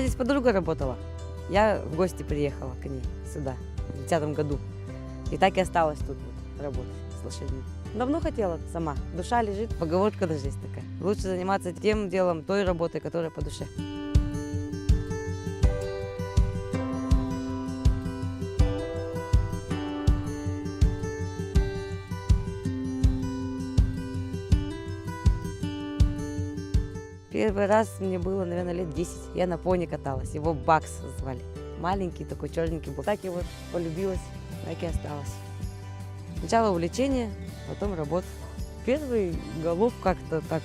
меня здесь подруга работала. Я в гости приехала к ней сюда в 2010 году. И так и осталась тут вот, работать с лошадьми. Давно хотела сама. Душа лежит, поговорка даже есть такая. Лучше заниматься тем делом, той работой, которая по душе. Первый раз мне было, наверное, лет 10. Я на пони каталась. Его Бакс звали. Маленький такой, черненький был. Так и вот полюбилась, так и осталась. Сначала увлечение, потом работа. Первый галоп как-то так,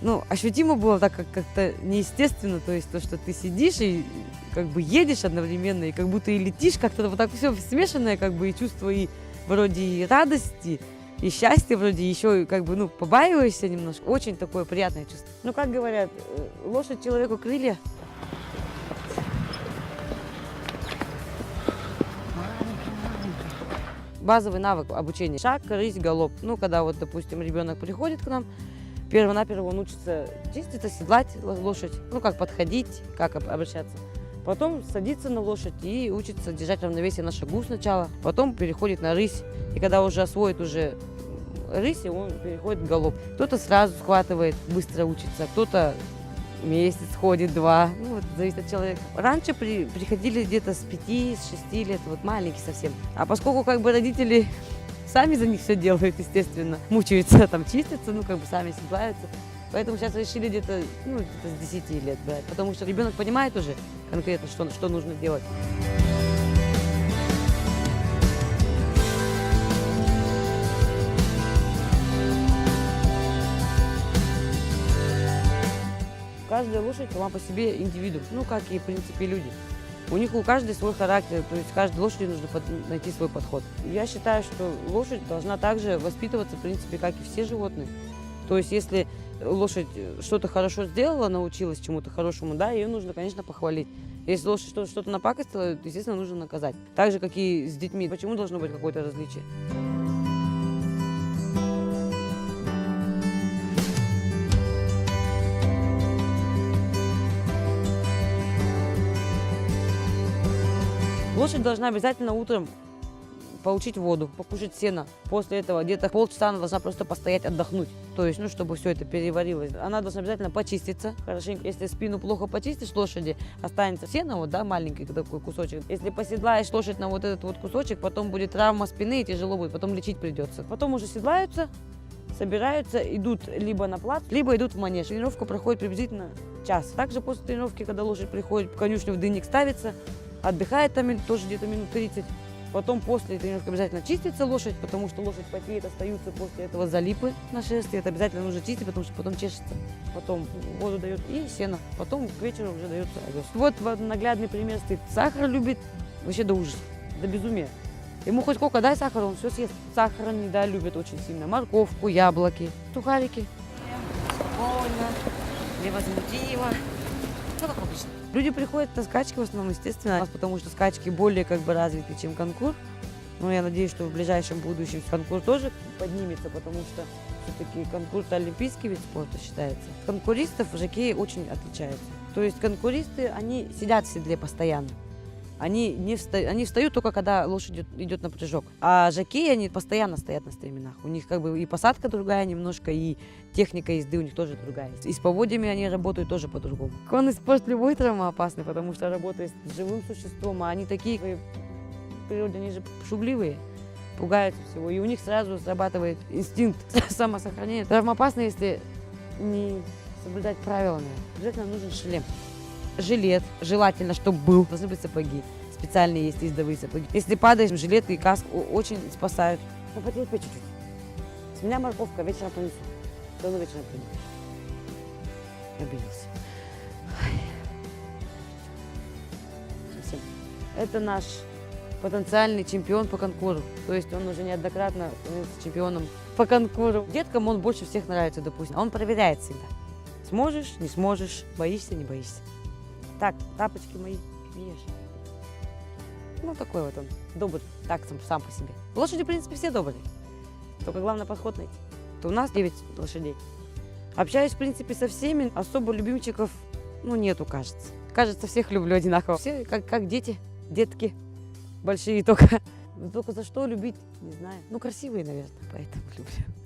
ну, ощутимо было так, как-то неестественно. То есть то, что ты сидишь и как бы едешь одновременно, и как будто и летишь, как-то вот так все смешанное, как бы и чувство и вроде и радости, и счастье вроде, еще как бы, ну, побаиваешься немножко. Очень такое приятное чувство. Ну, как говорят, лошадь человеку крылья. Базовый навык обучения. Шаг, рысь, галоп. Ну, когда вот, допустим, ребенок приходит к нам, перво-наперво он учится чиститься, седлать лошадь, ну, как подходить, как обращаться. Потом садится на лошадь и учится держать равновесие на шагу сначала. Потом переходит на рысь. И когда уже освоит уже рысь, он переходит в галоп. Кто-то сразу схватывает, быстро учится, кто-то месяц ходит, 2. Ну, вот зависит от человека. Раньше приходили где-то с 5, с 6 лет, вот маленькие совсем. А поскольку как бы родители сами за них все делают, естественно, мучаются, там чистятся, ну, как бы сами седлаются. Поэтому сейчас решили где-то, ну, с 10 лет брать. Потому что ребенок понимает уже конкретно, что нужно делать. Каждая лошадь сама по себе индивидуум, ну, как и, в принципе, люди. У них у каждой свой характер, то есть каждой лошади нужно найти свой подход. Я считаю, что лошадь должна также воспитываться, в принципе, как и все животные. То есть если лошадь что-то хорошо сделала, научилась чему-то хорошему, да, ее нужно, конечно, похвалить. Если лошадь что-то напакостила, естественно, нужно наказать. Так же, как и с детьми. Почему должно быть какое-то различие? Лошадь должна обязательно утром получить воду, покушать сено. После этого где-то полчаса она должна просто постоять, отдохнуть. То есть, ну, чтобы все это переварилось. Она должна обязательно почиститься хорошенько. Если спину плохо почистишь лошади, останется сено, вот, да, маленький такой кусочек. Если поседлаешь лошадь на вот этот вот кусочек, потом будет травма спины и тяжело будет, потом лечить придется. Потом уже седлаются, собираются, идут либо на плац, либо идут в манеж. Тренировка проходит приблизительно час. Также после тренировки, когда лошадь приходит в конюшню, в дынник ставится, отдыхает там тоже где-то минут 30. Потом после тренировки обязательно чистится лошадь, потому что лошадь потеет, остаются после этого залипы на шерсти. Это обязательно нужно чистить, потому что потом чешется. Потом воду дает и сено. Потом к вечеру уже дается овес. Вот наглядный пример стоит. Сахар любит вообще до ужаса, до безумия. Ему хоть сколько дай сахара, он все съест. Сахар не да, любит очень сильно. Морковку, яблоки, сухарики. Спокойно, невозмутимо. Ну, как обычно. Люди приходят на скачки в основном, естественно, потому что скачки более как бы развиты, чем конкур. Но я надеюсь, что в ближайшем будущем конкур тоже поднимется, потому что все-таки конкур-то олимпийский вид спорта считается. Конкуристов жокеи очень отличаются. То есть конкуристы, они сидят в седле постоянно. Они встают только когда лошадь идет на прыжок. А жокеи, они постоянно стоят на стременах. У них как бы и посадка другая немножко, и техника езды у них тоже другая. И с поводьями они работают тоже по-другому. Конный спорт любой травмоопасный, потому что работает с живым существом, а они такие в природе, они же шугливые, пугаются всего. И у них сразу срабатывает инстинкт самосохранения. Травмоопасно, если не соблюдать правилами. Обязательно нужен шлем. Жилет, желательно, чтобы был. Должны быть сапоги. Специальные есть ездовые сапоги. Если падаешь, жилет и каск очень спасают. Ну, потерпи чуть-чуть. С меня морковка, вечером понесу. Все равно вечером принесу. Обиделся. Совсем. Это наш потенциальный чемпион по конкуру. То есть он уже неоднократно становился чемпионом по конкуру. Деткам он больше всех нравится, допустим. А он проверяет всегда. Сможешь, не сможешь, боишься, не боишься. Так, тапочки мои, видишь? Ну, такой вот он, добрый, так сам по себе. Лошади, в принципе, все добрые. Только главное подход найти. То у нас 9 лошадей. Общаюсь, в принципе, со всеми. Особо любимчиков, ну, нету, кажется. Кажется, всех люблю одинаково. Все как дети, детки большие только. Только за что любить, не знаю. Ну, красивые, наверное, поэтому люблю.